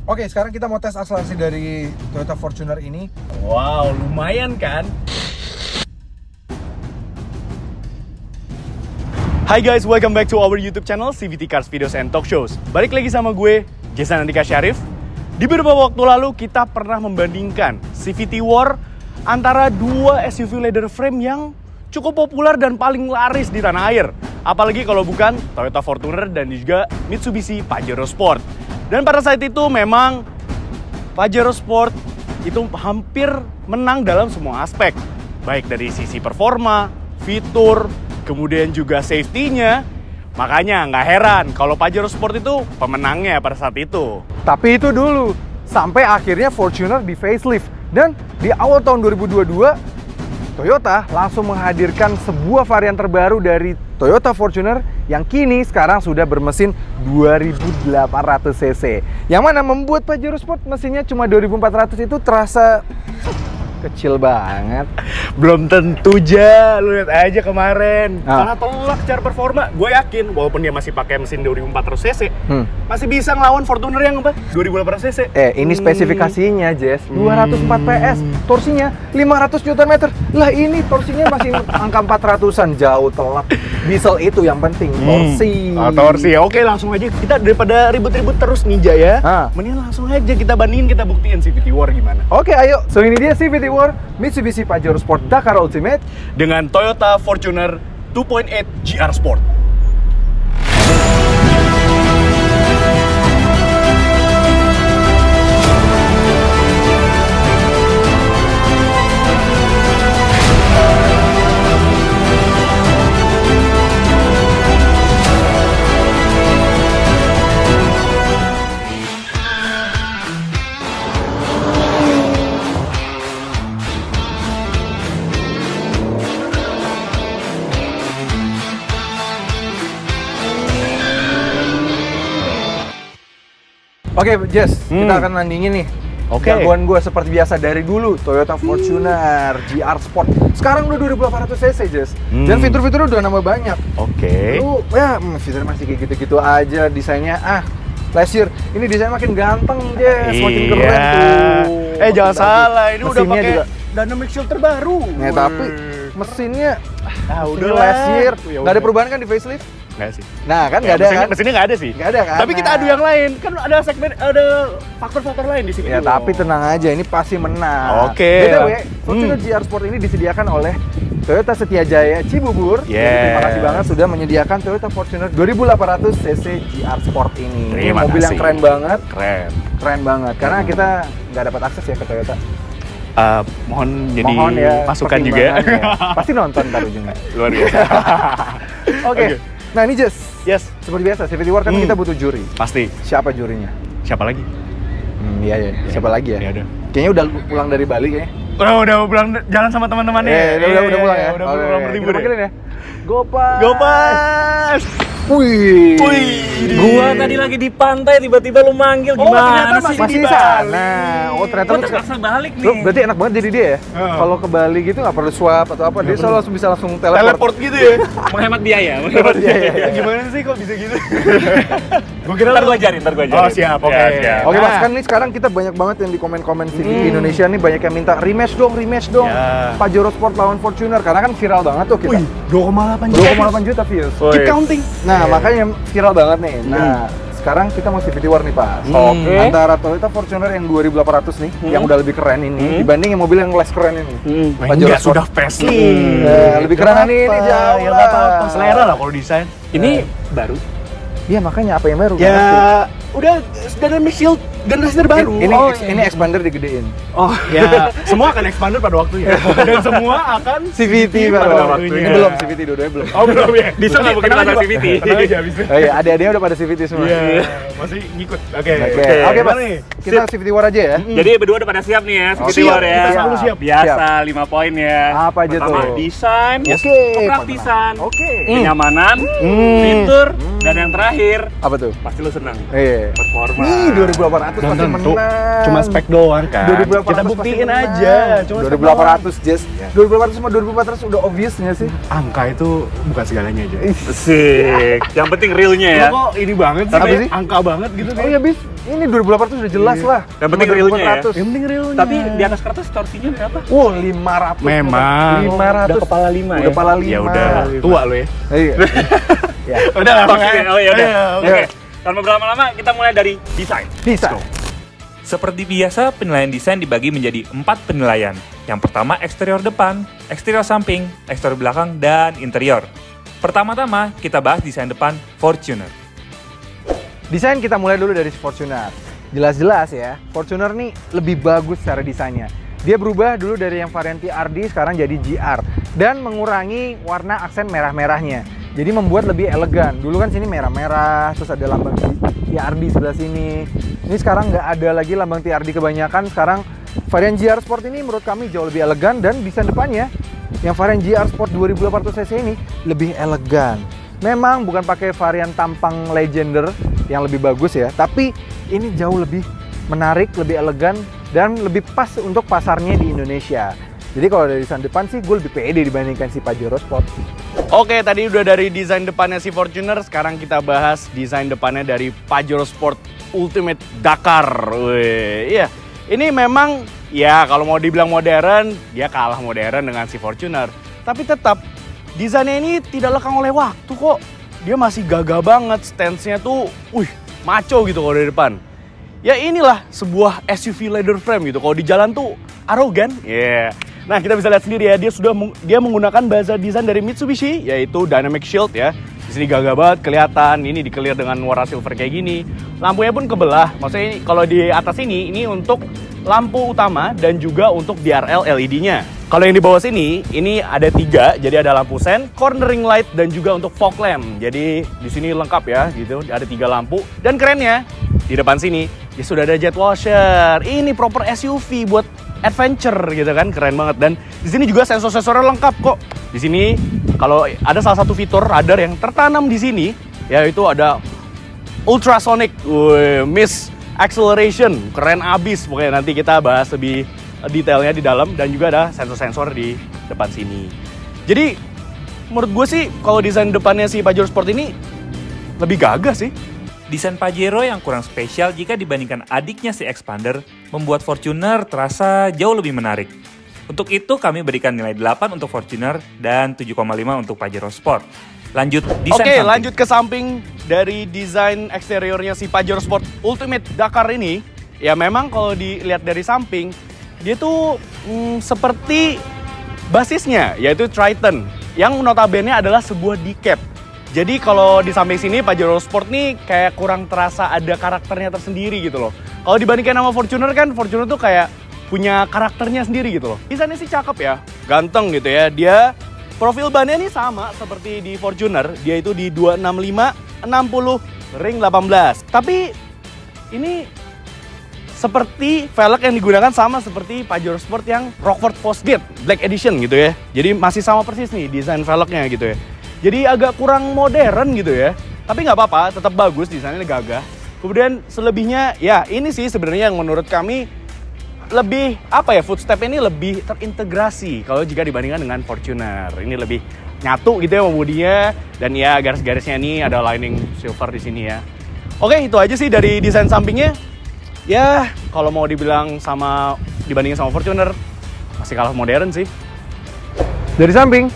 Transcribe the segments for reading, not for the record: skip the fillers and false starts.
Oke, sekarang kita mau tes akselerasi dari Toyota Fortuner ini. Wow, lumayan kan? Hai guys, welcome back to our YouTube channel CVT Cars Videos and Talk Shows. Balik lagi sama gue, Jason Andika Syarif. Di beberapa waktu lalu kita pernah membandingkan CVT War antara dua SUV leather frame yang cukup populer dan paling laris di tanah air. Apalagi kalau bukan Toyota Fortuner dan juga Mitsubishi Pajero Sport. Dan pada saat itu memang Pajero Sport itu hampir menang dalam semua aspek. Baik dari sisi performa, fitur, kemudian juga safety-nya. Makanya nggak heran kalau Pajero Sport itu pemenangnya pada saat itu. Tapi itu dulu, sampai akhirnya Fortuner di facelift. Dan di awal tahun 2022, Toyota langsung menghadirkan sebuah varian terbaru dari Toyota Fortuner yang kini sekarang sudah bermesin 2800 cc. Yang mana membuat Pajero Sport mesinnya cuma 2400 itu terasa kecil banget. Belum tentu aja, lu lihat aja kemarin. Karena telak secara performa, gue yakin walaupun dia masih pakai mesin 2400 cc, masih bisa ngelawan Fortuner yang apa? 2800 cc. Ini spesifikasinya, Jess. 204 PS, torsinya 500 Nm. Lah ini torsinya masih angka 400-an, jauh telak. Diesel itu yang penting, torsi. Torsi. Oke, langsung aja kita daripada ribut-ribut terus Ninja ya. Mending langsung aja kita bandingin, kita buktiin CVT War gimana. Oke, ayo. So ini dia CVT War Mitsubishi Pajero Sport Dakar Ultimate dengan Toyota Fortuner 2.8 GR Sport. Oke, Jess, kita akan nandingin nih. Jagoan gue seperti biasa dari dulu, Toyota Fortuner GR Sport. Sekarang udah 2800 cc, Jess. Dan fitur-fiturnya udah nambah banyak. Lu, ya fiturnya masih kayak gitu-gitu aja. Desainnya, Leisure. Ini desainnya makin ganteng, Jess. Makin keren tuh. Jangan salah, ini udah pakai juga dynamic shield terbaru. Tapi mesinnya udah Leisure. Gak ada perubahan kan di facelift? Nggak sih. Nah kan nggak ada kan? Mesinnya nggak ada sih. Nggak ada kan? Tapi kita adu yang lain. Kan ada segmen, ada faktor-faktor lain di sini. Ya tapi tenang aja, ini pasti menang. BTW, Fortuner GR Sport ini disediakan oleh Toyota Setiajaya Cibubur. Terima kasih banget sudah menyediakan Toyota Fortuner 2800 cc GR Sport ini. Ini mobil yang keren banget. Keren banget. Karena kita nggak dapat akses ya ke Toyota. Mohon jadi ya, masukan juga. Ya. Pasti nonton ntar ujungnya. Luar biasa. Oke. Nah ini Jess, seperti biasa CVT War kan kita butuh juri. Pasti. Siapa jurinya? Siapa lagi? Iya. Siapa lagi ya? Udah. Kayaknya udah pulang dari Bali kayaknya. Udah pulang jalan sama teman-temannya. Udah pulang ya. Udah pulang berlibur ya. Gopas. Wih. Gua tadi lagi di pantai tiba-tiba lu manggil, gimana sih? Masih di sana. Ternyata lu terpaksa balik nih. Lu berarti enak banget jadi dia ya? Kalau ke Bali gitu nggak perlu swap atau apa, dia selalu langsung bisa langsung teleport gitu ya. Menghemat biaya. Gimana sih kok bisa gitu? Gua kira ntar gua ajarin. Oh siap, oke. Oke Mas, kan nih sekarang kita banyak banget yang di komen-komen CVT Indonesia nih, banyak yang minta rematch dong. Pajero Sport lawan Fortuner, karena kan viral banget tuh kita. 2,8 juta views. Keep counting. Nah, makanya viral banget nih. Nah, sekarang kita mau CVT War nih, Pak. Antara Toyota Fortuner yang 2800 nih, yang udah lebih keren ini, dibanding yang mobil yang less keren ini. Pajero sudah facelift. Lebih keren ini jauh ya, lah. Selera lah kalau desain. Ini baru. Iya, makanya apa yang baru? Ya, udah dynamic shield generasi terbaru. Ini expander digedein. Ya, semua akan expander pada waktunya. Dan semua akan CVT pada waktunya. Ini belum CVT, dua-duanya belum. Belum ya? Bisa nggak mungkin pasang CVT? Iya, adik-adiknya udah pada CVT semua. Iya, masih ngikut. Oke, Pak. Kita CVT War aja ya. Jadi berdua udah pada siap nih ya, CVT War ya. Kita selalu siap. Biasa 5 poin ya. Apa aja tuh? Pertama, desain, kepraktisan, kenyamanan, fitur, dan yang terakhir apa tuh? pasti lo senang. Iya. Performa. Nih 2800 Dan pasti tentu menang. cuma spek doang kan. 2800 Kita pasti buktiin menang. aja. Cuma spek doang. 2800 Jess. 2800 sama 2400 udah obvious nggak sih? Angka itu bukan segalanya aja. Asik. Yang penting realnya ya. Lu kok ini banget sih, Apa kayak sih? angka banget gitu Oh iya bis, ini 2800 udah jelas lah. Yang penting Sama realnya ya. 2400. Yang penting realnya. Tapi di atas kertas torsinya berapa? 500. Memang. 500. Udah kepala 5 Udah kepala 5. Ya udah, tua lo ya. Iya. Ya. Udah lah, Oh ya udah. Ayo. Oke. Tanpa berlama-lama kita mulai dari desain. Bisa. Seperti biasa, penilaian desain dibagi menjadi 4 penilaian. Yang pertama, eksterior depan, eksterior samping, eksterior belakang, dan interior. Pertama-tama, kita bahas desain depan Fortuner. Desain kita mulai dulu dari Fortuner. Jelas-jelas ya, Fortuner nih lebih bagus secara desainnya. Dia berubah dulu dari yang varian TRD sekarang jadi GR dan mengurangi warna aksen merah-merahnya. Jadi membuat lebih elegan. Dulu kan sini merah-merah, terus ada lambang TRD sebelah sini. Ini sekarang nggak ada lagi lambang TRD kebanyakan. Sekarang varian GR Sport ini menurut kami jauh lebih elegan dan desain depannya yang varian GR Sport 2800 cc ini lebih elegan. Memang bukan pakai varian tampang Legender yang lebih bagus ya, tapi ini jauh lebih menarik, lebih elegan dan lebih pas untuk pasarnya di Indonesia. Jadi kalau dari desain depan sih gue lebih pede dibandingkan si Pajero Sport. Oke, tadi udah dari desain depannya si Fortuner, sekarang kita bahas desain depannya dari Pajero Sport Ultimate Dakar. Wih, iya. Ini memang ya kalau mau dibilang modern, dia kalah modern dengan si Fortuner. Tapi tetap desainnya ini tidak lekang oleh waktu kok. Dia masih gagah banget, stance-nya tuh maco gitu kalau dari depan. Ya inilah sebuah SUV leather frame gitu. Kalau di jalan tuh arogan. Yeah. Nah, kita bisa lihat sendiri ya, dia menggunakan baza desain dari Mitsubishi, yaitu Dynamic Shield ya. Di sini gagah banget kelihatan, ini di-clear dengan warna silver kayak gini. Lampunya pun kebelah. Maksudnya kalau di atas ini untuk lampu utama dan juga untuk DRL LED-nya. Kalau yang di bawah sini, ini ada 3, jadi ada lampu sen, cornering light dan juga untuk fog lamp. Jadi di sini lengkap ya, gitu. Ada 3 lampu dan kerennya di depan sini ya sudah ada jet washer. Ini proper SUV buat adventure gitu kan, keren banget. Dan di sini juga sensor-sensornya lengkap kok. Di sini kalau ada salah satu fitur radar yang tertanam di sini, yaitu ada ultrasonic miss acceleration, keren abis. Pokoknya nanti kita bahas lebih detailnya di dalam dan juga ada sensor-sensor di depan sini. Jadi menurut gue sih kalau desain depannya si Pajero Sport ini lebih gagah sih. Desain Pajero yang kurang spesial jika dibandingkan adiknya si Expander membuat Fortuner terasa jauh lebih menarik. Untuk itu kami berikan nilai 8 untuk Fortuner dan 7,5 untuk Pajero Sport. Lanjut desain Oke, samping. lanjut ke samping dari desain eksteriornya si Pajero Sport Ultimate Dakar ini. Ya memang kalau dilihat dari samping, dia tuh seperti basisnya, yaitu Triton. Yang notabene adalah sebuah decap. Jadi kalau di samping sini Pajero Sport nih kayak kurang terasa ada karakternya tersendiri gitu loh. Kalau dibandingkan sama Fortuner kan, Fortuner tuh kayak punya karakternya sendiri gitu loh. Desainnya sih cakep ya, ganteng gitu ya. Dia profil bannya nih sama seperti di Fortuner, dia itu di 265 60 ring 18. Tapi ini seperti velg yang digunakan sama seperti Pajero Sport yang Rockford Fosgate Black Edition gitu ya. Jadi masih sama persis nih desain velgnya gitu ya. Jadi agak kurang modern gitu ya. Tapi nggak apa-apa, tetap bagus, desainnya gagah. Kemudian selebihnya ya ini sih sebenarnya yang menurut kami lebih footstep ini lebih terintegrasi kalau jika dibandingkan dengan Fortuner. Ini lebih nyatu gitu ya sama bodinya, dan ya garis-garisnya ini ada lining silver di sini ya. Oke, itu aja sih dari desain sampingnya. Ya, kalau mau dibilang dibandingin sama Fortuner masih kalah modern sih. Dari samping,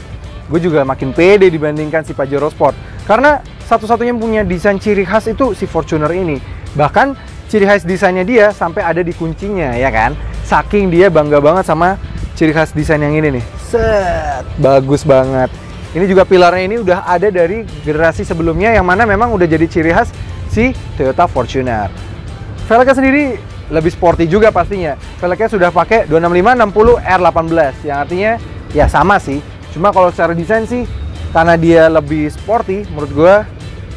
gue juga makin pede dibandingkan si Pajero Sport. Karena satu-satunya punya desain ciri khas itu si Fortuner ini. Bahkan ciri khas desainnya dia sampai ada di kuncinya ya kan. Saking dia bangga banget sama ciri khas desain yang ini nih. Set, bagus banget. Ini juga pilarnya ini udah ada dari generasi sebelumnya yang mana memang udah jadi ciri khas si Toyota Fortuner. Velgnya sendiri lebih sporty juga pastinya. Velgnya sudah pakai 265 60 R18 yang artinya ya sama sih. Cuma kalau secara desain sih karena dia lebih sporty, menurut gue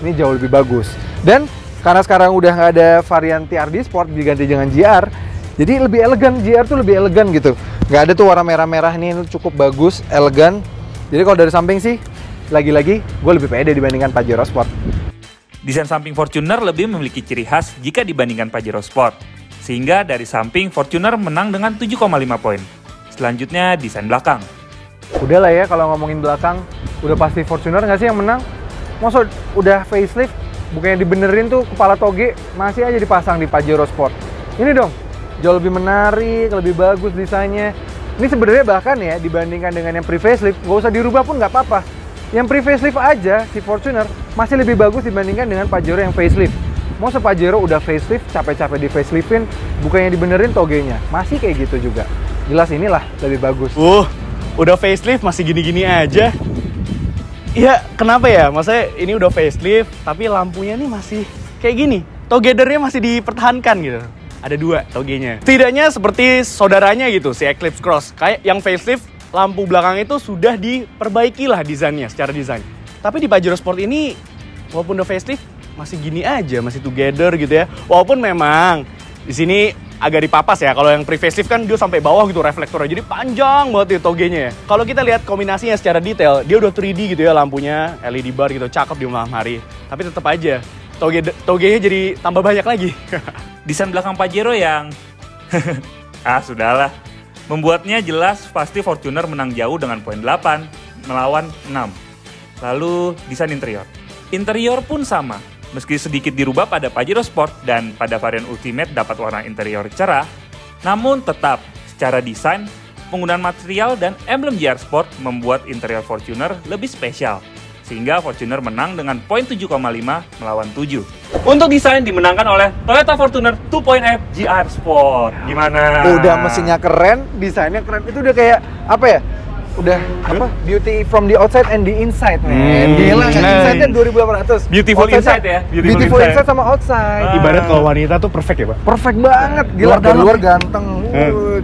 ini jauh lebih bagus. Dan karena sekarang udah nggak ada varian TRD Sport diganti dengan GR, jadi lebih elegan. GR tuh lebih elegan gitu. Nggak ada tuh warna merah-merah ini cukup bagus, elegan. Jadi kalau dari samping sih, lagi-lagi gue lebih pede dibandingkan Pajero Sport. Desain samping Fortuner lebih memiliki ciri khas jika dibandingkan Pajero Sport, sehingga dari samping Fortuner menang dengan 7,5 poin. Selanjutnya desain belakang. Udah lah ya kalau ngomongin belakang, udah pasti Fortuner nggak sih yang menang? Masa udah facelift, bukannya dibenerin tuh kepala toge, masih aja dipasang di Pajero Sport. Ini dong, jauh lebih menarik, lebih bagus desainnya. Ini sebenarnya bahkan ya dibandingkan dengan yang pre-facelift, nggak usah dirubah pun nggak apa-apa. Yang pre-facelift aja, si Fortuner masih lebih bagus dibandingkan dengan Pajero yang facelift. Mau Pajero udah facelift, capek-capek di faceliftin, bukannya dibenerin togenya. Masih kayak gitu juga. Jelas inilah lebih bagus. Udah facelift masih gini-gini aja. Iya, kenapa ya? Maksudnya ini udah facelift, tapi lampunya nih masih kayak gini. Together-nya masih dipertahankan gitu. Ada 2 togenya. Setidaknya seperti saudaranya gitu, si Eclipse Cross. Kayak yang facelift, lampu belakang itu sudah diperbaiki lah desainnya, secara desain. Tapi di Pajero Sport ini, walaupun udah facelift, masih gini aja, masih together gitu ya. Walaupun memang di sini agak dipapas ya. Kalau yang pre-facelift kan dia sampai bawah gitu reflektornya, jadi panjang banget ya togenya ya. Kalau kita lihat kombinasinya secara detail, dia udah 3D gitu ya lampunya, LED bar gitu, cakep di malam hari. Tapi tetap aja, togenya jadi tambah banyak lagi. Desain belakang Pajero yang... sudahlah. Membuatnya jelas pasti Fortuner menang jauh dengan poin 8 melawan 6. Lalu desain interior. Interior pun sama. Meski sedikit dirubah pada Pajero Sport dan pada varian Ultimate dapat warna interior cerah, namun tetap secara desain, penggunaan material dan emblem JR Sport membuat interior Fortuner lebih spesial. Sehingga Fortuner menang dengan poin 7,5 melawan 7. Untuk desain dimenangkan oleh Toyota Fortuner 2.F JR Sport. Gimana? Udah mesinnya keren, desainnya keren. Itu udah kayak apa ya? Udah apa? Beauty from the outside and the inside, men. Gila kan? Inside-nya 2.800. Beautiful inside ya? Beautiful inside sama outside. Ibarat kalau wanita tuh perfect ya, Pak? Perfect banget. Gila, dari luar ganteng.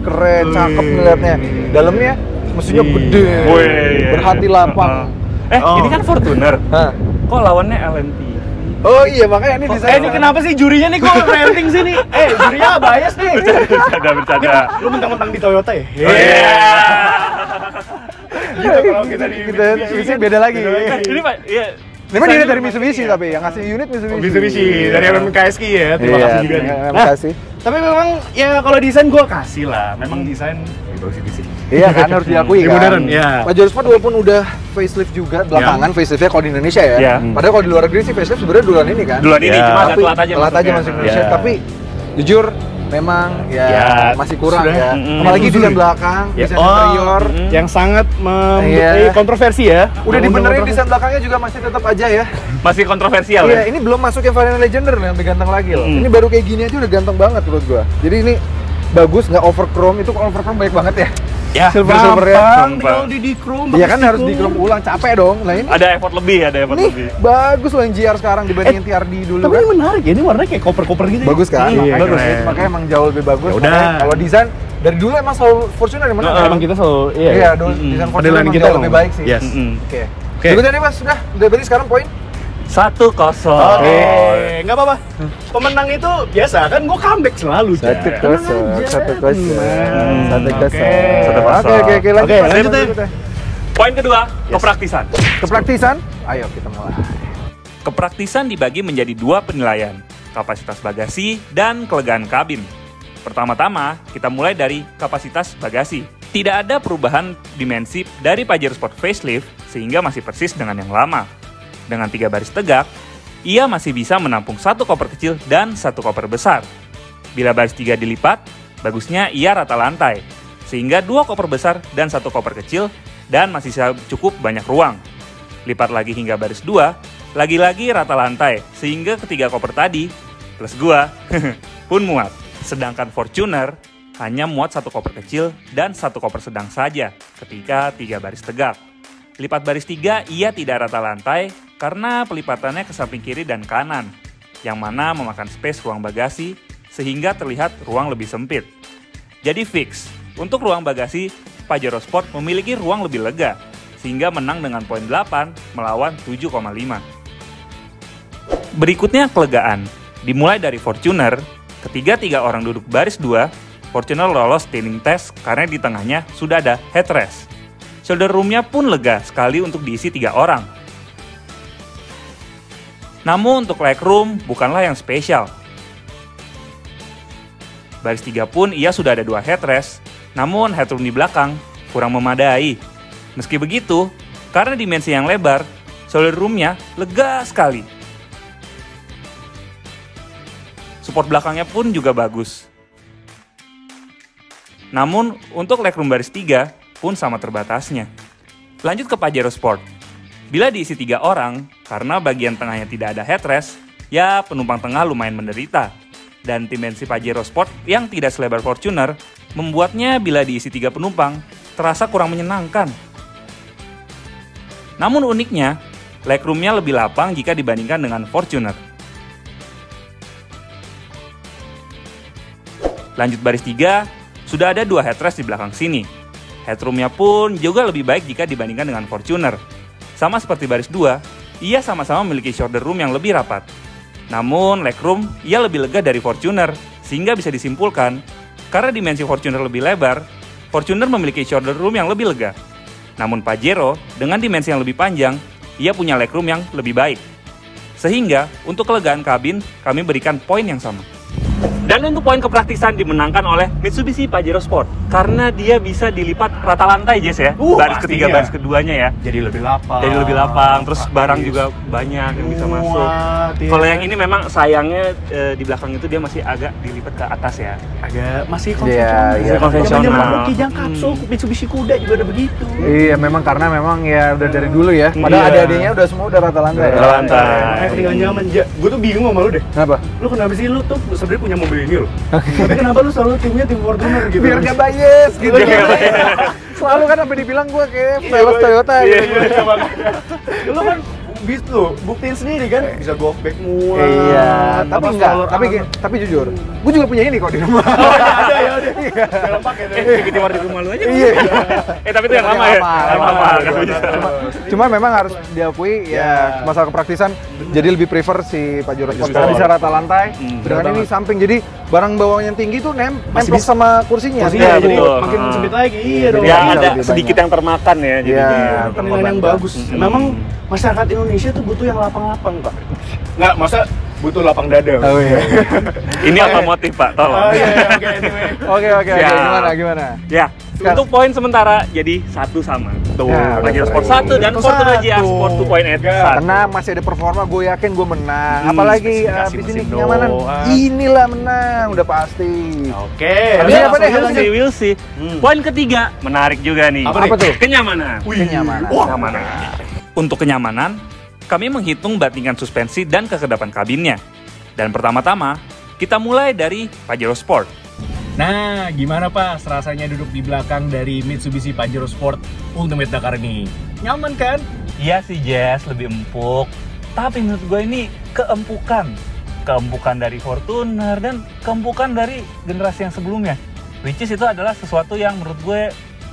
Keren, cakep ngeliatnya. Dalamnya mesinnya gede. Berhati lapang. Ini kan Fortuner. Kok lawannya LMP? Oh iya, makanya ini desain. Ini kenapa sih jurinya nih kok ranting sih nih? Jurinya bias nih. Bercanda. Lu mentang-mentang di Toyota ya? Gitu kalau kita di Mitsubishi beda lagi. Ini Pak, iya. Memang dia dari Mitsubishi tapi yang ngasih unit Mitsubishi dari MKSI ya. Terima kasih juga nih. Terima kasih. Tapi memang ya kalau desain gue kasih lah. Memang desain bagus sih. Iya kan, harus diakui kan. Modern, ya. Pajero Sport walaupun udah facelift juga belakangan, faceliftnya kalau di Indonesia ya. Iya. Padahal kalau di luar negeri sih facelift sebenarnya duluan ini kan. Duluan ini cuma agak Tapi telat aja telat aja masuknya. masuk Indonesia. Iya. Tapi jujur memang ya masih kurang sudah, ya. Apalagi desain belakang, desain interior. Yang sangat Iya. kontroversi ya. Udah dibenerin desain belakangnya juga masih tetap aja ya. Masih kontroversial Iya, ya? ini belum masuk yang varian Legender yang lebih ganteng lagi loh. Ini baru kayak gini aja udah ganteng banget menurut gua. Jadi ini bagus, nggak overchrome. Itu overchrome baik banget ya. Ya, Silver-silvernya. Kalau di chrome. Iya kan harus di chrome ulang, capek dong. Nah ini Ada effort lebih, lebih. nih bagus loh yang GR sekarang dibandingin TRD dulu Tapi kan. ini menarik ya, ini warnanya kayak koper-koper gitu. Bagus kan? Iya, Makanya, keren. makanya emang jauh lebih bagus. Ya udah. Makanya kalau desain dari dulu emang selalu Fortuner yang menang. kan? Emang kita selalu Iya, dulu desain Fortuner Penilaian emang kita jauh lebih baik sih. Yes. Oke. Oke. Berikutnya nih Mas, sudah berarti sekarang poin 1-0. Oke, nggak apa-apa. Pemenang itu biasa kan, gue comeback selalu. Jar. 1-0. 1-0. Oke, Oke, lanjut ya. Poin kedua, kepraktisan. Kepraktisan, ayo kita mulai. Kepraktisan dibagi menjadi 2 penilaian, kapasitas bagasi dan kelegaan kabin. Pertama-tama, kita mulai dari kapasitas bagasi. Tidak ada perubahan dimensi dari Pajero Sport facelift sehingga masih persis dengan yang lama. Dengan 3 baris tegak, ia masih bisa menampung 1 koper kecil dan 1 koper besar. Bila baris 3 dilipat, bagusnya ia rata lantai, sehingga 2 koper besar dan 1 koper kecil dan masih cukup banyak ruang. Lipat lagi hingga baris 2, lagi-lagi rata lantai, sehingga ketiga koper tadi, plus gua, pun muat. Sedangkan Fortuner hanya muat 1 koper kecil dan 1 koper sedang saja ketika 3 baris tegak. Lipat baris 3 ia tidak rata lantai karena pelipatannya ke samping kiri dan kanan, yang mana memakan space ruang bagasi sehingga terlihat ruang lebih sempit. Jadi fix, untuk ruang bagasi, Pajero Sport memiliki ruang lebih lega, sehingga menang dengan poin 8 melawan 7,5. Berikutnya kelegaan, dimulai dari Fortuner, ketika 3 orang duduk baris 2, Fortuner lolos tuning test karena di tengahnya sudah ada headrest. Shoulder room-nya pun lega sekali untuk diisi 3 orang. Namun untuk legroom bukanlah yang spesial. Baris 3 pun ia sudah ada 2 headrest, namun headroom di belakang kurang memadai. Meski begitu, karena dimensi yang lebar, solid roomnya lega sekali. Support belakangnya pun juga bagus. Namun untuk legroom baris 3 pun sama terbatasnya. Lanjut ke Pajero Sport. Bila diisi 3 orang, karena bagian tengahnya tidak ada headrest, ya penumpang tengah lumayan menderita. Dan dimensi Pajero Sport yang tidak selebar Fortuner, membuatnya bila diisi 3 penumpang, terasa kurang menyenangkan. Namun uniknya, legroomnya lebih lapang jika dibandingkan dengan Fortuner. Lanjut baris 3, sudah ada 2 headrest di belakang sini. Headroomnya pun juga lebih baik jika dibandingkan dengan Fortuner. Sama seperti baris 2, ia sama-sama memiliki shoulder room yang lebih rapat. Namun legroom ia lebih lega dari Fortuner, sehingga bisa disimpulkan, karena dimensi Fortuner lebih lebar, Fortuner memiliki shoulder room yang lebih lega. Namun Pajero, dengan dimensi yang lebih panjang, ia punya legroom yang lebih baik. Sehingga, untuk kelegaan kabin, kami berikan poin yang sama. Dan untuk poin kepraktisan dimenangkan oleh Mitsubishi Pajero Sport. Karena dia bisa dilipat rata lantai, Jess ya. Baris ketiga, baris keduanya ya. Jadi lebih lapang. Terus barang juga banyak yang bisa masuk. Kalau yang ini memang sayangnya di belakang itu dia masih agak dilipat ke atas ya. Agak masih konvensional. Masih konvensional. Kijang Katsu, Mitsubishi Kuda juga ada begitu. Iya, memang karena memang ya udah dari dulu ya. Padahal adik-adiknya udah semua udah rata lantai. Rata lantai. Tinggal nyaman. Gue tuh bingung sama lu deh. Kenapa? Lu kenapa sih lu tuh sebenarnya punya mobil ini loh? Tapi kenapa lu selalu timnya tim Fortuner gitu? Biar gak bias gitu. Selalu kan sampai dibilang gue kayak sales Toyota gitu. Lu kan bis lu buktiin sendiri kan bisa go back muat. Iya, tapi enggak. Tapi jujur, gue juga punya ini kok di rumah. Oh iya, ada ya udah. Dalam paket ya. Bikin war di rumah lu aja. Iya. Tapi itu yang lama ya. Cuma memang harus diakui ya masalah kepraktisan. Jadi lebih prefer si Pajero Sport karena bisa rata lantai. Dengan ini samping, jadi barang bawahnya yang tinggi tuh nemplok sama kursinya. Kursinya jadi makin sempit lagi. Iya dong. Ya ada sedikit yang termakan ya jadinya. Penilaian yang bagus. Memang masyarakat Indonesia tuh butuh yang lapang-lapang, Pak. Nggak, masa butuh lapang dada. Oh iya. Ini apa motif, Pak? Tolong. Oh iya, oke. Oke. Gimana? Ya, untuk poin sementara jadi 1 sama. Tuh, Pajero Sport 1 dan Fortuner GR Sport 2.8 1. Tenang, masih ada performa, gue yakin gue menang. Apalagi di sini kenyamanan. Inilah menang, udah pasti. Oke. Tapi apa deh? We'll see. Poin ketiga menarik juga nih. Apa tuh? Kenyamanan. Kenyamanan. Untuk kenyamanan, kami menghitung bandingkan suspensi dan kekedapan kabinnya. Dan pertama-tama, kita mulai dari Pajero Sport. Nah, gimana Pak rasanya duduk di belakang dari Mitsubishi Pajero Sport Ultimate Dakar ini? Nyaman kan? Iya sih Jess, lebih empuk. Tapi menurut gue ini keempukan. Keempukan dari Fortuner dan keempukan dari generasi yang sebelumnya. Which is itu adalah sesuatu yang menurut gue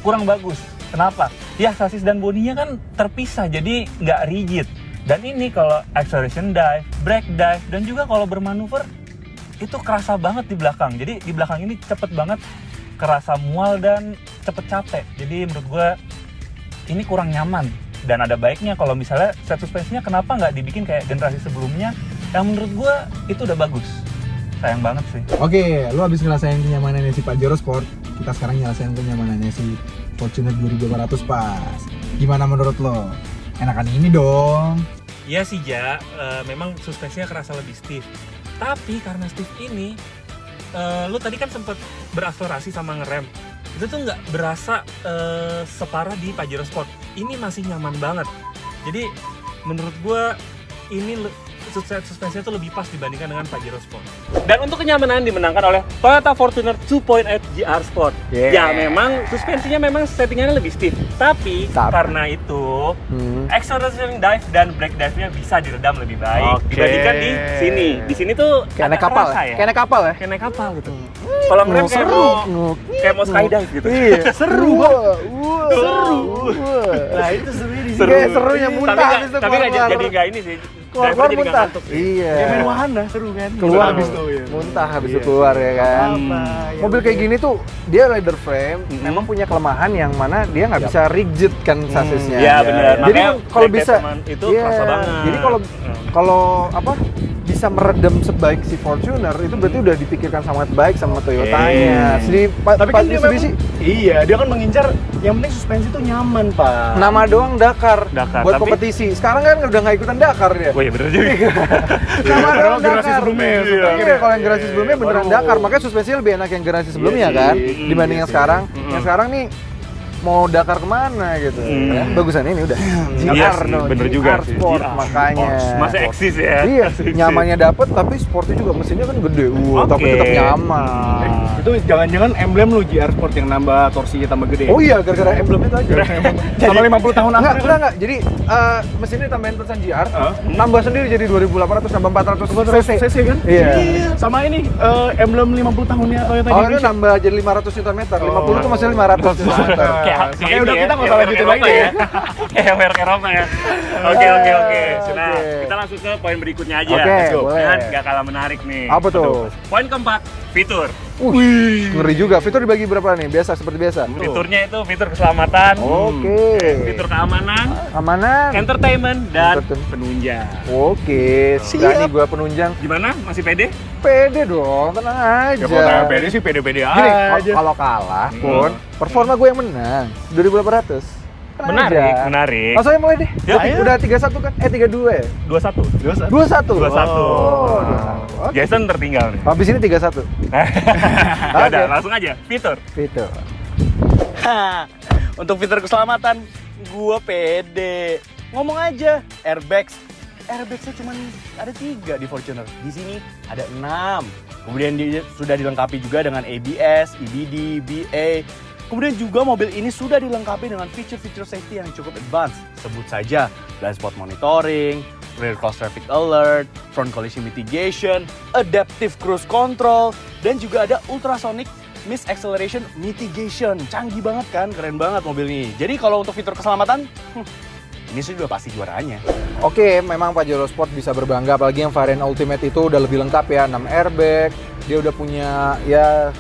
kurang bagus. Kenapa? Ya sasis dan bodinya kan terpisah, jadi nggak rigid. Dan ini kalau acceleration dive, brake dive, dan juga kalau bermanuver, itu kerasa banget di belakang. Jadi di belakang ini cepet banget, kerasa mual dan cepet capek. Jadi menurut gue ini kurang nyaman. Dan ada baiknya kalau misalnya set suspensinya kenapa nggak dibikin kayak generasi sebelumnya, yang menurut gue itu udah bagus. Sayang banget sih. Oke, lu habis ngerasain kenyamanannya si Pajero Sport, kita sekarang ngerasain kenyamanannya si Fortuner 2200 pas. Gimana menurut lo? Enakan ini dong. Iya sih Ja, memang suspensinya kerasa lebih stiff. Tapi karena stiff ini, lu tadi kan sempet berakselerasi sama ngerem. Itu tuh nggak berasa separah di Pajero Sport. Ini masih nyaman banget. Jadi menurut gua ini suspensinya tuh lebih pas dibandingkan dengan Pajero Sport. Dan untuk kenyamanan dimenangkan oleh Toyota Fortuner 2.8 GR Sport. Ya memang suspensinya memang settingannya lebih stiff. Tapi karena itu acceleration dive dan brake dive-nya bisa diredam lebih baik dibandingkan di sini. Di sini tuh kayak naik kapal ya? Kayak naik kapal ya? Kayak naik kapal gitu. Kalau ngerem kayak mau skydive gitu. Iya, seru. Nah, itu sebenarnya di Serunya muntah. Tapi nggak jadi nggak ini sih. keluar jadi nggak muntah. ngantuk. Iya. Kayak main wahana, seru kan? Keluar habis tuh ya. muntah habis itu keluar ya kan. Mobil kayak gini tuh dia leather frame, memang punya kelemahan yang mana dia nggak bisa rigid kan sassisnya. Iya benar. Jadi Makanya kalau bisa itu iya, kerasa banget. jadi kalau apa bisa meredam sebaik si Fortuner itu berarti udah dipikirkan sangat baik sama Toyotanya. Tapi kan dia Mitsubishi iya, dia kan mengincar yang penting suspensi tuh nyaman, Pak. nama doang Dakar, Dakar, buat tapi- kompetisi. Sekarang kan udah nggak ikutan Dakar dia. Oh iya bener juga. Nama doang generasi Dakar. sebelumnya ya, Iya, kalau yang generasi sebelumnya beneran Baru. Dakar, makanya suspensinya lebih enak yang generasi sebelumnya kan dibanding yang sekarang. Yang sekarang nih mau Dakar kemana gitu. Ya, bagusan ini udah. Iya GR sih, no, bener GR juga sih. Sport GR makanya. Masih eksis ya. Iya, nyamannya dapet tapi sportnya juga mesinnya kan gede. Tapi Oke. tetap nyaman. Itu jangan-jangan emblem lu GR Sport yang nambah torsinya tambah gede. Oh iya, gara-gara emblem itu aja. Sama 50 tahun Enggak. Jadi mesinnya tambahin tulisan GR, nambah sendiri jadi 2800 nambah 400 cc. kan? Iya. Sama ini emblem 50 tahunnya Toyota Oh, itu Indonesia. nambah jadi 500 Nm. 50 tuh masih 500 Nm. Makanya udah kita nggak usah lanjutin lagi deh ya. Kayak merek Eropa ya. Oke. Nah, kita langsung ke poin berikutnya aja. Oke, Let's go. boleh. Dan nggak kalah menarik nih. Apa tuh? Poin keempat, fitur. Ngeri juga. Fitur dibagi berapa nih? Biasa seperti biasa. Fiturnya itu fitur keselamatan, Oke. fitur keamanan, Amanan. entertainment, dan Entertainment. penunjang. Oke, berani gua penunjang. Gimana? Masih pede? Pede dong, tenang aja. Ya kalau kayak pede sih pede-pede Gini, aja. kalau kalah pun performa gue yang menang. 2800. Tenang Menarik, aja. menarik. Langsung aja mulai deh. Yuk, ayo. Udah 31 kan? 32 ya? 21. 21. 21. Oh, oke. Jason tertinggal nih. Habis ini 31. Udah, langsung aja. Fitur. Fitur. Untuk fitur keselamatan, gua pede. Ngomong aja, airbags. Airbagsnya cuma ada 3 di Fortuner. Di sini ada 6. Kemudian dia sudah dilengkapi juga dengan ABS, EBD, BA. Kemudian juga mobil ini sudah dilengkapi dengan fitur-fitur safety yang cukup advance. Sebut saja blind spot monitoring, rear cross traffic alert, front collision mitigation, adaptive cruise control, dan juga ada ultrasonic miss acceleration mitigation. Canggih banget kan, keren banget mobil ini. Jadi kalau untuk fitur keselamatan, ini sudah pasti juaranya. Oke, memang Pajero Sport bisa berbangga, apalagi yang varian Ultimate itu udah lebih lengkap ya, 6 airbag, dia udah punya ya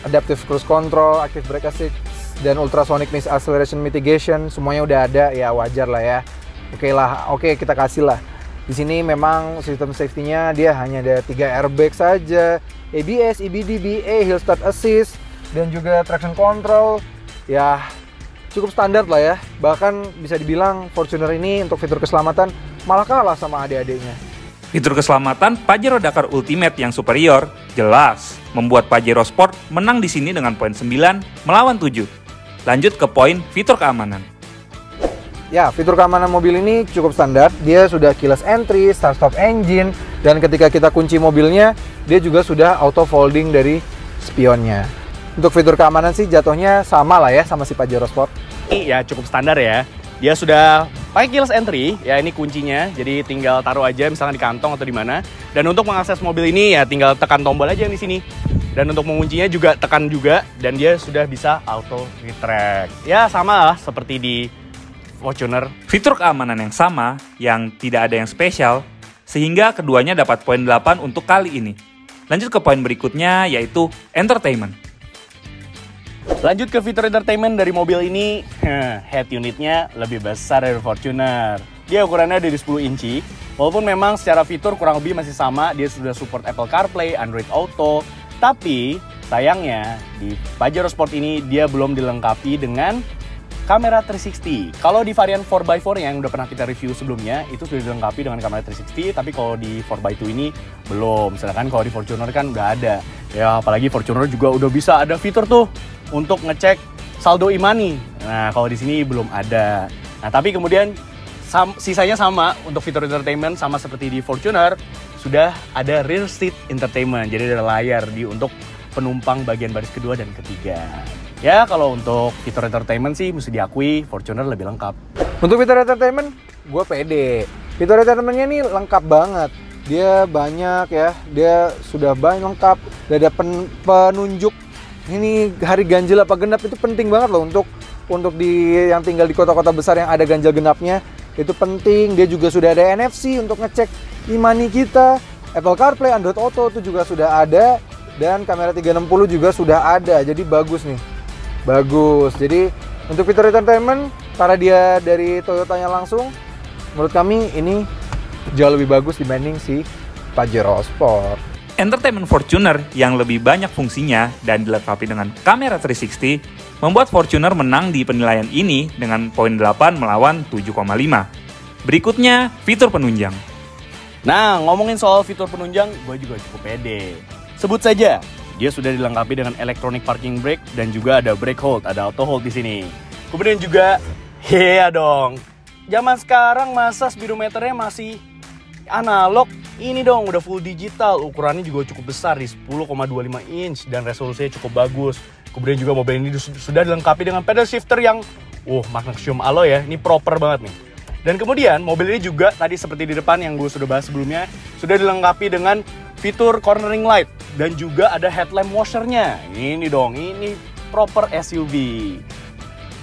adaptive cruise control, active brake assist, dan ultrasonic miss acceleration mitigation, semuanya udah ada, ya wajar lah ya. Oke kita kasih lah. Di sini memang sistem safety-nya dia hanya ada 3 airbag saja, ABS, EBD, BA, hill start assist, dan juga traction control. Ya cukup standar lah ya. Bahkan bisa dibilang Fortuner ini untuk fitur keselamatan malah kalah sama adik-adiknya. Fitur keselamatan Pajero Dakar Ultimate yang superior jelas membuat Pajero Sport menang di sini dengan poin 9 melawan 7. Lanjut ke poin fitur keamanan. Ya, fitur keamanan mobil ini cukup standar. Dia sudah keyless entry, start stop engine, dan ketika kita kunci mobilnya, dia juga sudah auto folding dari spionnya. Untuk fitur keamanan sih jatuhnya sama lah ya sama si Pajero Sport. Ini ya cukup standar ya. Dia sudah pakai keyless entry, ya ini kuncinya. Jadi tinggal taruh aja misalnya di kantong atau di mana. Dan untuk mengakses mobil ini ya tinggal tekan tombol aja yang di sini. Dan untuk menguncinya juga tekan juga, dan dia sudah bisa auto retract. Ya sama lah seperti di Fortuner. Fitur keamanan yang sama, yang tidak ada yang spesial, sehingga keduanya dapat poin 8 untuk kali ini. Lanjut ke poin berikutnya, yaitu entertainment. Lanjut ke fitur entertainment dari mobil ini, head unitnya lebih besar dari Fortuner. Dia ukurannya dari 10 inci, walaupun memang secara fitur kurang lebih masih sama, dia sudah support Apple CarPlay, Android Auto, tapi sayangnya di Pajero Sport ini dia belum dilengkapi dengan kamera 360. Kalau di varian 4x4 yang udah pernah kita review sebelumnya, itu sudah dilengkapi dengan kamera 360, tapi kalau di 4x2 ini belum. Sedangkan kalau di Fortuner kan udah ada. Ya apalagi Fortuner juga udah bisa ada fitur tuh untuk ngecek saldo e-money. Nah, kalau di sini belum ada. Nah, tapi kemudian sisanya sama untuk fitur entertainment sama seperti di Fortuner, sudah ada rear seat entertainment. Jadi ada layar untuk penumpang bagian baris kedua dan ketiga. Ya, kalau untuk fitur entertainment sih mesti diakui Fortuner lebih lengkap. Untuk fitur entertainment, gue pede. Fitur entertainmentnya ini lengkap banget. Dia banyak ya, dia sudah banyak lengkap. Udah ada penunjuk ini hari ganjil apa genap, itu penting banget loh untuk di yang tinggal di kota-kota besar yang ada ganjil genapnya. itu penting. Dia juga sudah ada NFC untuk ngecek e-money kita. Apple CarPlay, Android Auto itu juga sudah ada. Dan kamera 360 juga sudah ada. Jadi bagus nih. Bagus. Jadi untuk fitur entertainment, karena dia dari Toyotanya langsung, menurut kami ini jauh lebih bagus dibanding si Pajero Sport. Entertainment Fortuner yang lebih banyak fungsinya dan dilengkapi dengan kamera 360 membuat Fortuner menang di penilaian ini dengan poin 8 melawan 7,5. Berikutnya, fitur penunjang. Nah, ngomongin soal fitur penunjang, gue juga cukup pede. Sebut saja, dia sudah dilengkapi dengan electronic parking brake dan juga ada brake hold, ada auto hold di sini. Kemudian juga, iya dong, zaman sekarang masa speedometernya masih analog, ini dong udah full digital, ukurannya juga cukup besar di 10,25 inch dan resolusinya cukup bagus. Kemudian juga mobil ini sudah dilengkapi dengan pedal shifter yang magnesium alloy ya, ini proper banget nih. Dan kemudian mobil ini juga tadi seperti di depan yang gue sudah bahas sebelumnya, sudah dilengkapi dengan fitur cornering light dan juga ada headlamp washernya. Ini dong, ini proper SUV.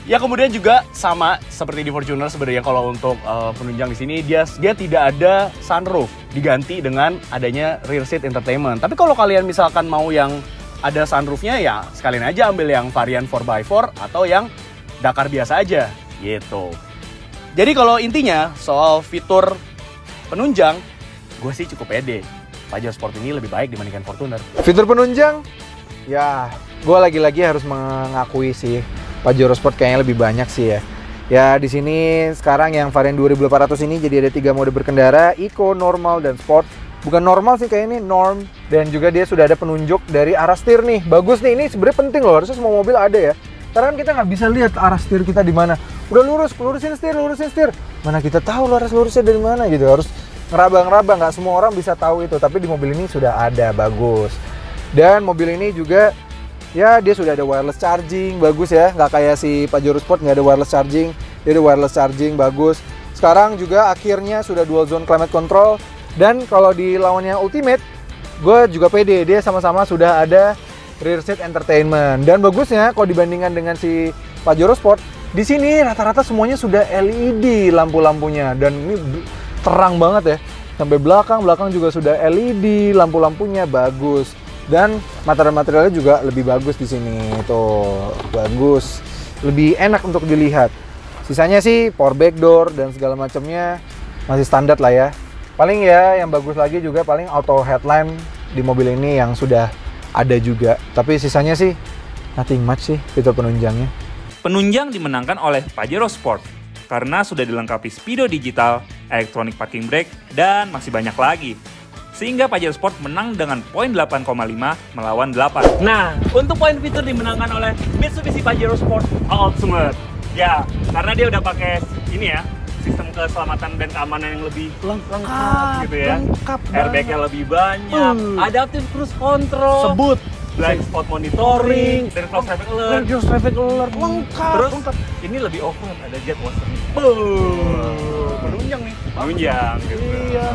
Ya kemudian juga sama seperti di Fortuner sebenarnya kalau untuk penunjang di sini dia tidak ada sunroof, diganti dengan adanya rear seat entertainment. Tapi kalau kalian misalkan mau yang ada sunroofnya ya sekalian aja ambil yang varian 4x4 atau yang Dakar biasa aja gitu. Jadi kalau intinya soal fitur penunjang, gue sih cukup pede. Pajero Sport ini lebih baik dibandingkan Fortuner. Fitur penunjang, ya gue lagi-lagi harus mengakui sih Pajero Sport kayaknya lebih banyak sih ya. Ya di sini sekarang yang varian 2800 ini jadi ada 3 mode berkendara, Eco, Normal, dan Sport. Bukan normal sih kayak ini, Norm. Dan juga dia sudah ada penunjuk dari arah setir nih. Bagus nih, ini sebenarnya penting loh, harusnya semua mobil ada ya. Karena kan kita nggak bisa lihat arah setir kita di mana. Udah lurusin setir. Mana kita tahu arah lurusnya dari mana gitu. Harus ngeraba-ngeraba, nggak semua orang bisa tahu itu. Tapi di mobil ini sudah ada, bagus. Dan mobil ini juga ya dia sudah ada wireless charging, bagus ya. Nggak kayak si Pajero Sport nggak ada wireless charging. Dia ada wireless charging, bagus. Sekarang juga akhirnya sudah dual zone climate control. Dan kalau di lawannya Ultimate, gue juga pede, dia sama-sama sudah ada rear seat entertainment. Dan bagusnya kalau dibandingkan dengan si Pajero Sport, di sini rata-rata semuanya sudah LED lampu-lampunya dan ini terang banget ya. Sampai belakang juga sudah LED, lampu-lampunya bagus. Dan material-materialnya juga lebih bagus di sini. Tuh, bagus. Lebih enak untuk dilihat. Sisanya sih power back door dan segala macamnya masih standar lah ya. Paling ya yang bagus lagi juga paling auto headlamp di mobil ini yang sudah ada juga. Tapi sisanya sih nothing much sih fitur penunjangnya. Penunjang dimenangkan oleh Pajero Sport karena sudah dilengkapi speedo digital, electronic parking brake, dan masih banyak lagi. Sehingga Pajero Sport menang dengan poin 8,5 melawan 8. Nah, untuk poin fitur dimenangkan oleh Mitsubishi Pajero Sport Ultimate. Ya, karena dia udah pakai ini ya, sistem keselamatan dan keamanan yang lebih lengkap gitu ya. Airbag-nya lebih banyak, adaptive cruise control, blind spot monitoring, dan cross traffic alert, lengkap. Terus ini lebih off-road, ada jet washer. Penunjang nih. Penunjang gitu. Iya.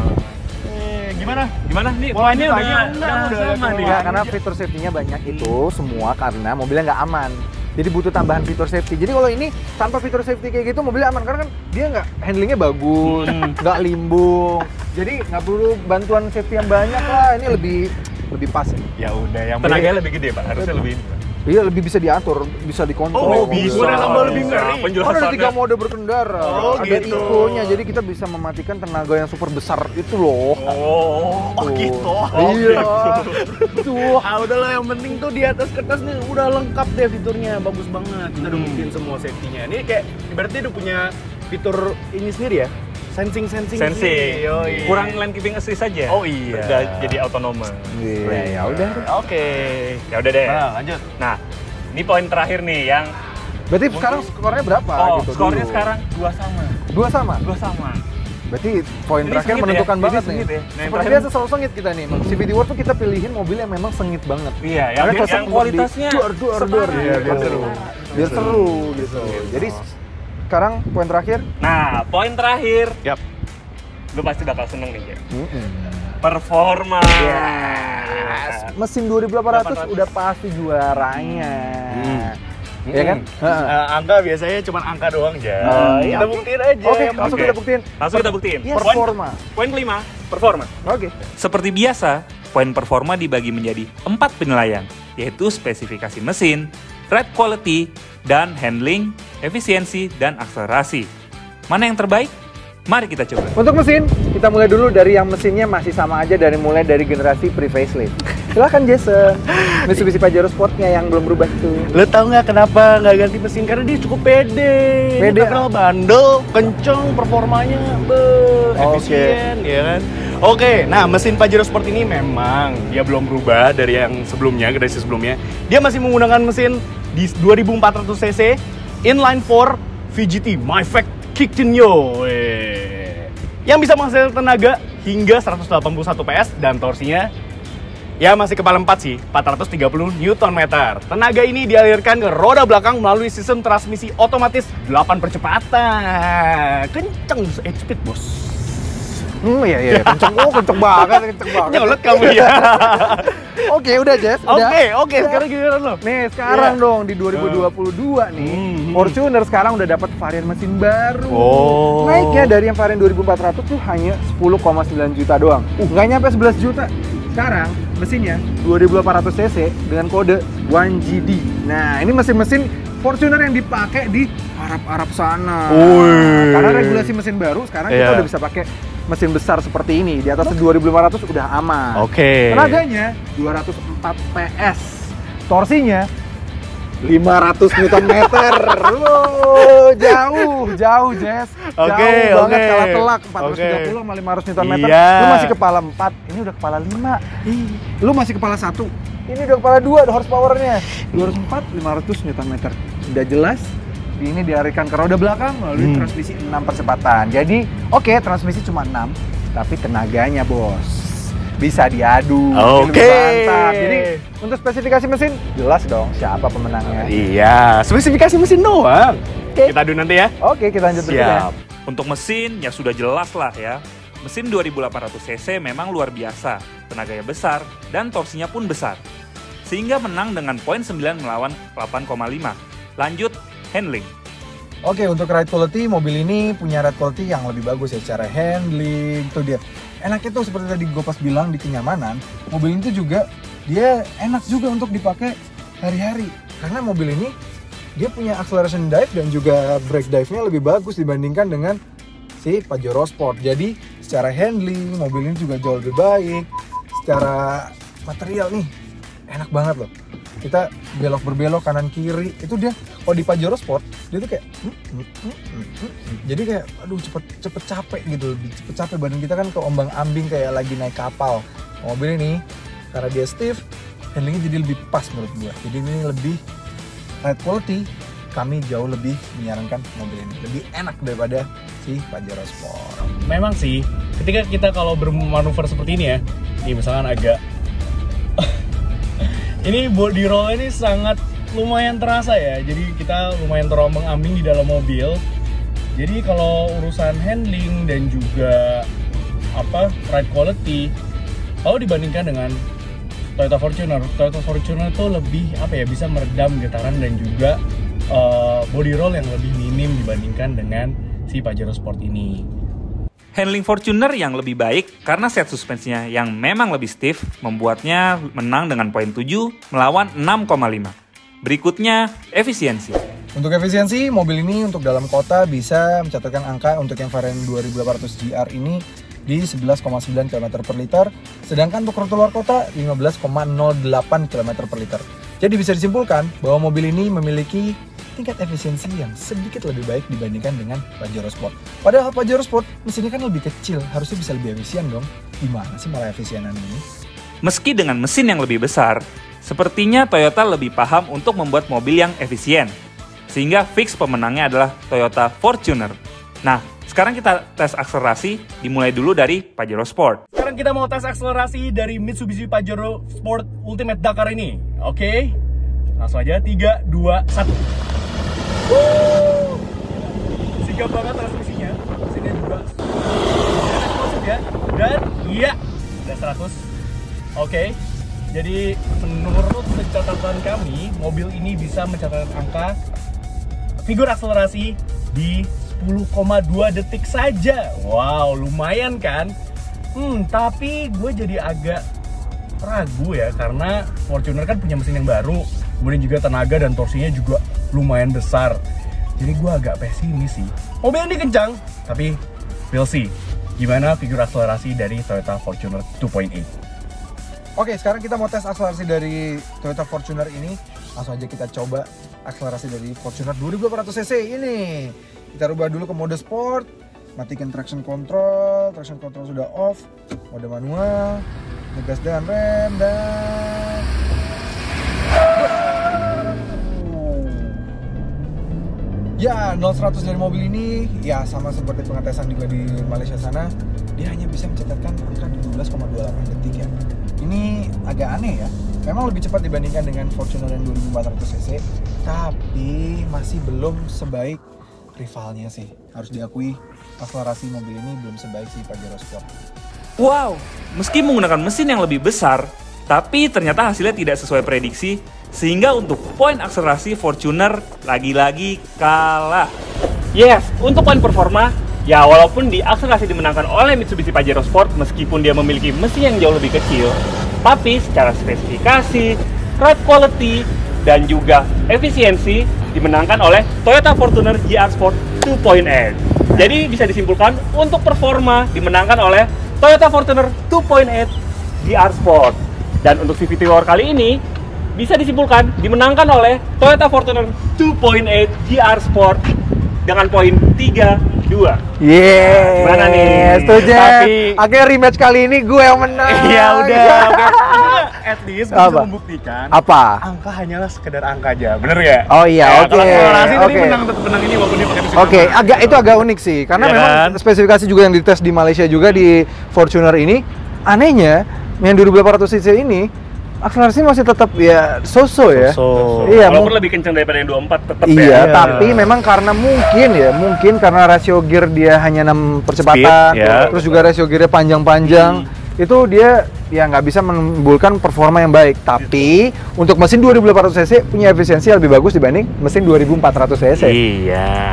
Gimana nih? Poinnya udah sama nih. Ya, karena fitur safety-nya banyak itu semua karena mobilnya nggak aman. Jadi butuh tambahan fitur safety. Jadi kalau ini tanpa fitur safety kayak gitu mobilnya aman karena kan dia nggak handlingnya bagus, nggak limbung. Jadi nggak perlu bantuan safety yang banyak lah. Ini lebih pas ya. Ya udah, yang tenaganya lebih gede Pak, harusnya lebih ini. Iya, lebih bisa diatur, bisa dikontrol. Oh, bisa. Tambah lebih ngeri. Kan ada 3 mode berkendara. Ada gitu. Eco-nya, jadi kita bisa mematikan tenaga yang super besar itu loh. Oh gitu. Iya. Tuh. Ah udahlah, yang penting tuh di atas kertas nih udah lengkap deh fiturnya, bagus banget. Kita udah buktiin semua safety-nya. Ini kayak berarti udah punya fitur ini sendiri ya? Sensing. Yoi. Kurang lane keeping assist saja. Oh iya. Udah jadi autonomous. Iya, ya udah. Oke. Ya udah deh. Nah, lanjut. Nah, ini poin terakhir nih yang Berarti sekarang skornya berapa gitu? skornya dulu? sekarang 2 sama. 2 sama? 2 sama. Berarti poin Ini terakhir sengit menentukan ya? banget Ini nih. sengit ya? Nah, yang Seperti terakhir- biasa selalu sengit kita nih. CVT World tuh kita pilihin mobil yang memang sengit banget. Iya, Karena yang cocok untuk kualitasnya duar setara. iya, Biar gitu. seru. Biar seru gitu. Jadi sekarang poin terakhir. Nah, poin terakhir. Yap. Lu pasti bakal seneng nih, ya. Performa. Yes. Mesin 2800 udah pasti juaranya. ya kan? Angka biasanya cuma angka doang aja. Kita buktiin aja. Oke, langsung kita buktiin. Langsung kita buktiin. Performa. Poin kelima, performa. Oke. Seperti biasa, poin performa dibagi menjadi 4 penilaian, yaitu spesifikasi mesin, ride quality, dan handling, efisiensi, dan akselerasi. Mana yang terbaik? Mari kita coba. Untuk mesin, kita mulai dulu dari yang mesinnya masih sama aja mulai dari generasi pre-facelift. Silahkan Jason, Mitsubishi Pajero Sportnya yang belum berubah itu. Lo tau nggak kenapa nggak ganti mesin? Karena dia cukup pede. Pede. Terkenal bandel, kenceng, performanya efisien, ya kan? Oke, nah mesin Pajero Sport ini memang dia belum berubah dari yang sebelumnya, generasi sebelumnya. Dia masih menggunakan mesin di 2400 cc inline 4 VGT MyFact Kicktinyo. Yang bisa menghasilkan tenaga hingga 181 PS dan torsinya ya masih kepala 4 sih, 430 Nm. Tenaga ini dialirkan ke roda belakang melalui sistem transmisi otomatis 8 percepatan. Kenceng 8 speed, bos. Iya, kenceng banget. Nyolot kamu ya. Oke, udah Jess. Oke, sekarang giliran lo. Nih, sekarang dong di 2022 nih, Fortuner sekarang udah dapat varian mesin baru. Naiknya dari yang varian 2400 tuh hanya 10,9 juta doang. Nggak nyampe 11 juta. Sekarang mesinnya 2800 cc dengan kode 1GD. Nah, ini mesin-mesin Fortuner yang dipakai di Arab sana. Karena regulasi mesin baru sekarang kita udah bisa pakai mesin besar seperti ini. Di atas 2500 udah aman. Tenaganya 204 PS. Torsinya 500 Nm. Wow, jauh Jess. Jauh banget kalah telak 430 sama 500 Nm. Lu masih kepala 4, ini udah kepala 5. Lu masih kepala 1. Ini udah kepala 2 ada horsepower-nya. 204 500 Nm. Udah jelas. Ini dialirkan ke roda belakang melalui transmisi 6 percepatan. Jadi, transmisi cuma 6, tapi tenaganya, bos, bisa diadu, lebih mantap. Jadi, untuk spesifikasi mesin, jelas dong siapa pemenangnya. Iya, spesifikasi mesin doang. Kita adu nanti ya. Oke, kita lanjut berikutnya. Untuk mesin, ya sudah jelas lah ya. Mesin 2800 cc memang luar biasa, tenaganya besar, dan torsinya pun besar. Sehingga menang dengan poin 9 melawan 8,5. Lanjut, handling. Oke, untuk ride quality, mobil ini punya ride quality yang lebih bagus ya secara handling. Tuh dia. Enaknya tuh seperti tadi gue pas bilang di kenyamanan, mobil ini tuh juga dia enak juga untuk dipakai hari-hari. Karena mobil ini dia punya acceleration dive dan juga brake dive-nya lebih bagus dibandingkan dengan si Pajero Sport. Jadi secara handling, mobil ini juga jauh lebih baik. Secara material nih, enak banget loh. Kita berbelok kanan kiri, itu dia kalau di Pajero Sport dia tuh kayak jadi kayak aduh cepet capek gitu, cepet capek badan kita kan keombang ambing kayak lagi naik kapal. Mobil ini karena dia stiff, handlingnya jadi lebih pas menurut gua. Jadi ini lebih ride quality, kami jauh lebih menyarankan mobil ini lebih enak daripada si Pajero Sport. Memang sih, ketika kita kalau bermanuver seperti ini ya, ini misalkan agak ini body roll ini sangat lumayan terasa ya. Jadi kita lumayan terombang-ambing di dalam mobil. Jadi kalau urusan handling dan juga ride quality, kalau dibandingkan dengan Toyota Fortuner itu lebih bisa meredam getaran dan juga body roll yang lebih minim dibandingkan dengan si Pajero Sport ini. Handling Fortuner yang lebih baik karena set suspensinya yang memang lebih stiff membuatnya menang dengan poin 7 melawan 6,5. Berikutnya, efisiensi. Untuk efisiensi, mobil ini untuk dalam kota bisa mencatatkan angka untuk yang varian 2800 GR ini di 11,9 km per liter, sedangkan untuk rute luar kota 15,08 km per liter. Jadi bisa disimpulkan bahwa mobil ini memiliki tingkat efisiensi yang sedikit lebih baik dibandingkan dengan Pajero Sport. Padahal Pajero Sport mesinnya kan lebih kecil, harusnya bisa lebih efisien dong. Gimana sih malah efisienan ini? Meski dengan mesin yang lebih besar, sepertinya Toyota lebih paham untuk membuat mobil yang efisien. Sehingga fix pemenangnya adalah Toyota Fortuner. Nah, sekarang kita tes akselerasi, dimulai dulu dari Pajero Sport. Sekarang kita mau tes akselerasi dari Mitsubishi Pajero Sport Ultimate Dakar ini. Oke, langsung aja 3, 2, 1. Sigap banget transmisinya, mesinnya juga eksplosif ya. Dan iya, udah 100. Oke, Jadi menurut pencatatan kami, mobil ini bisa mencatatkan angka figur akselerasi di 10,2 detik saja. Wow, lumayan kan? Tapi gue jadi agak ragu ya, karena Fortuner kan punya mesin yang baru, kemudian juga tenaga dan torsinya juga lumayan besar. Jadi gue agak pesimis sih. Mobil ini kencang, tapi we'll see gimana figur akselerasi dari Toyota Fortuner 2.8. Oke, sekarang kita mau tes akselerasi dari Toyota Fortuner ini. Langsung aja kita coba akselerasi dari Fortuner 2800 cc ini. Kita rubah dulu ke mode sport, matikan traction control sudah off, mode manual, ngegas dan rem, dan ya 0-100 dari mobil ini ya sama seperti pengetesan juga di Malaysia sana, dia hanya bisa mencatatkan angka di 12,28 detik ya. Ini agak aneh ya, memang lebih cepat dibandingkan dengan Fortuner yang 2400 cc, tapi masih belum sebaik rivalnya sih. Harus diakui, akselerasi mobil ini belum sebaik si Pajero Sport. Wow, meski menggunakan mesin yang lebih besar, tapi ternyata hasilnya tidak sesuai prediksi, sehingga untuk poin akselerasi Fortuner lagi-lagi kalah. Yes, untuk poin performa, ya walaupun di akselerasi dimenangkan oleh Mitsubishi Pajero Sport meskipun dia memiliki mesin yang jauh lebih kecil, tapi secara spesifikasi, ride quality, dan juga efisiensi dimenangkan oleh Toyota Fortuner GR Sport 2.8. Jadi bisa disimpulkan untuk performa dimenangkan oleh Toyota Fortuner 2.8 GR Sport. Dan untuk CVT War kali ini bisa disimpulkan dimenangkan oleh Toyota Fortuner 2.8 GR Sport dengan poin 3-2. Gimana nih? Setuju. Tapi akhirnya rematch kali ini gue yang menang. Ya udah, oke. At least bisa membuktikan apa? Angka hanyalah sekedar angka aja, bener ya? Oh iya, oke. Kalau akselerasi tadi menang ini walaupun dia pakai mesin. Oke, itu agak unik sih, karena ya memang kan? spesifikasi juga yang dites di Malaysia juga di Fortuner ini. Anehnya, yang 2800 cc ini akselerasi masih tetap ya so-so ya. Iya, walaupun lebih kencang daripada yang 24 tetap iya, ya. tapi memang karena mungkin karena rasio gear dia hanya 6 percepatan, Speed, ya. terus juga rasio gearnya panjang-panjang, itu dia ya nggak bisa menimbulkan performa yang baik. Tapi untuk mesin 2800 cc punya efisiensi yang lebih bagus dibanding mesin 2400 cc.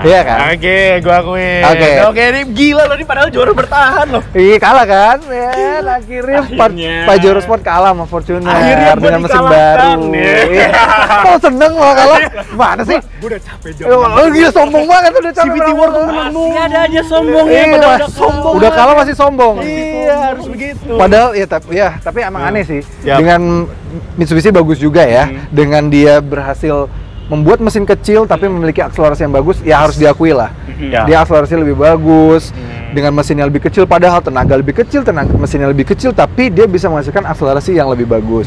Iya kan? Oke, gua akuin. Oke, ini gila loh, ini padahal juara bertahan loh. Iya, kalah kan? Ya, akhirnya Pajero Sport kalah sama Fortuner Akhirnya dengan mesin baru. Iya. Kok seneng lo kalah? Mana sih? Gua udah capek jawab. Oh, gila sombong banget udah capek. CVT War tuh menang mulu. Ada aja sombong ya, Iya, padahal Mas. Udah kalah masih sombong. Iya, harus begitu. Padahal tapi emang aneh sih. Yap. Dengan Mitsubishi bagus juga ya. Dengan dia berhasil membuat mesin kecil tapi memiliki akselerasi yang bagus, ya harus diakui lah. Ya. Dia akselerasi lebih bagus dengan mesin yang lebih kecil, padahal tenaga lebih kecil, mesinnya lebih kecil, tapi dia bisa menghasilkan akselerasi yang lebih bagus.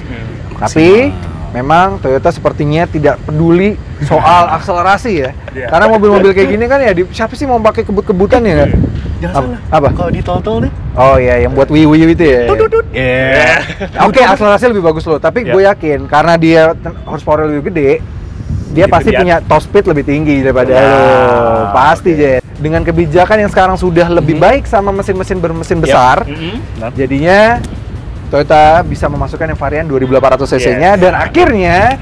Tapi memang Toyota sepertinya tidak peduli soal akselerasi ya. Karena mobil-mobil kayak gini kan ya, siapa sih mau pakai kebut-kebutan ya? Jangan salah. Apa? Kalau di tol-tol nih. Oh iya, yang buat wiwi itu ya. Iya. Oke, akselerasi lebih bagus loh, tapi gue yakin karena dia horsepower lebih gede, dia pasti punya top speed lebih tinggi daripada lo. Pasti, Jet. Dengan kebijakan yang sekarang sudah lebih baik sama mesin-mesin bermesin besar, jadinya Toyota bisa memasukkan yang varian 2800 cc-nya dan akhirnya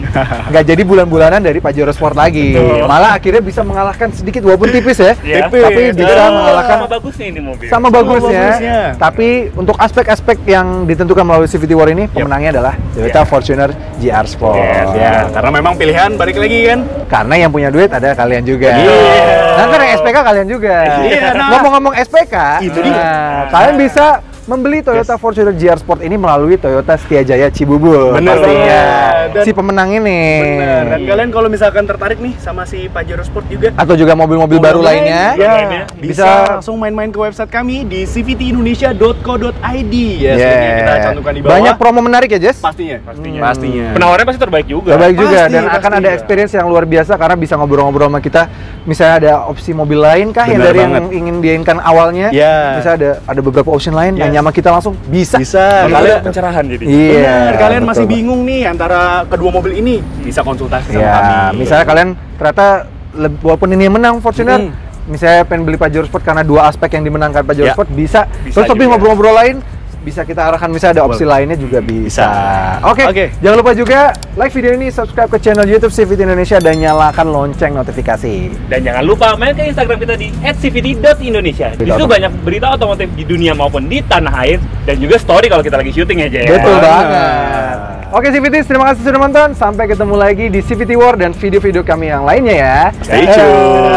nggak jadi bulan-bulanan dari Pajero Sport lagi. Malah akhirnya bisa mengalahkan sedikit walaupun tipis ya. Tapi bisa mengalahkan sama bagusnya ini mobil. sama bagusnya. Tapi untuk aspek-aspek yang ditentukan melalui CVT War ini, pemenangnya adalah Toyota Fortuner GR Sport. Ya, karena memang pilihan balik lagi kan. Karena yang punya duit ada kalian juga. Nanti yang SPK kalian juga. Ngomong-ngomong SPK, itu dia. kalian bisa membeli Toyota Fortuner GR Sport ini melalui Toyota Setiajaya Cibubur. Bener pastinya. banget. Si pemenang ini. Bener. Dan kalian kalau misalkan tertarik nih sama si Pajero Sport juga, Atau juga mobil-mobil baru lainnya, ya, bisa bisa langsung main-main ke website kami di cvtindonesia.co.id ya. Seperti yang kita cantumkan di bawah. Banyak promo menarik ya, Jess? Pastinya. Pastinya. Penawarannya pasti terbaik juga. Terbaik juga, Pasti, dan akan ada pasti. experience yang luar biasa karena bisa ngobrol-ngobrol sama kita. Misalnya ada opsi mobil lain kah yang Bener dari banget. yang ingin diinginkan awalnya, Ya. bisa ada beberapa option lain, Yes. nanya sama kita langsung bisa. Kalau Kalian ada pencerahan jadi. Iya. Bener, kalian betul masih banget. bingung nih antara kedua mobil ini, bisa konsultasi sama Ya, kami. misalnya kalian ternyata walaupun ini yang menang Fortuner, misalnya pengen beli Pajero Sport karena dua aspek yang dimenangkan Pajero Ya. Sport bisa. Bisa Terus tapi juga. ngobrol-ngobrol lain bisa kita arahkan, misalnya ada opsi lainnya juga bisa. Oke. Jangan lupa juga like video ini, subscribe ke channel YouTube CVT Indonesia dan nyalakan lonceng notifikasi. Dan jangan lupa main ke Instagram kita di @cvt.indonesia. Itu banyak berita otomotif di dunia maupun di tanah air dan juga story kalau kita lagi syuting aja ya. Betul banget. Oke CVT, terima kasih sudah nonton. Sampai ketemu lagi di CVT War dan video-video kami yang lainnya ya. Stay tune.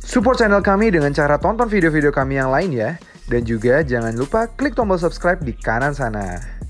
Support channel kami dengan cara tonton video-video kami yang lain ya. Dan juga jangan lupa klik tombol subscribe di kanan sana.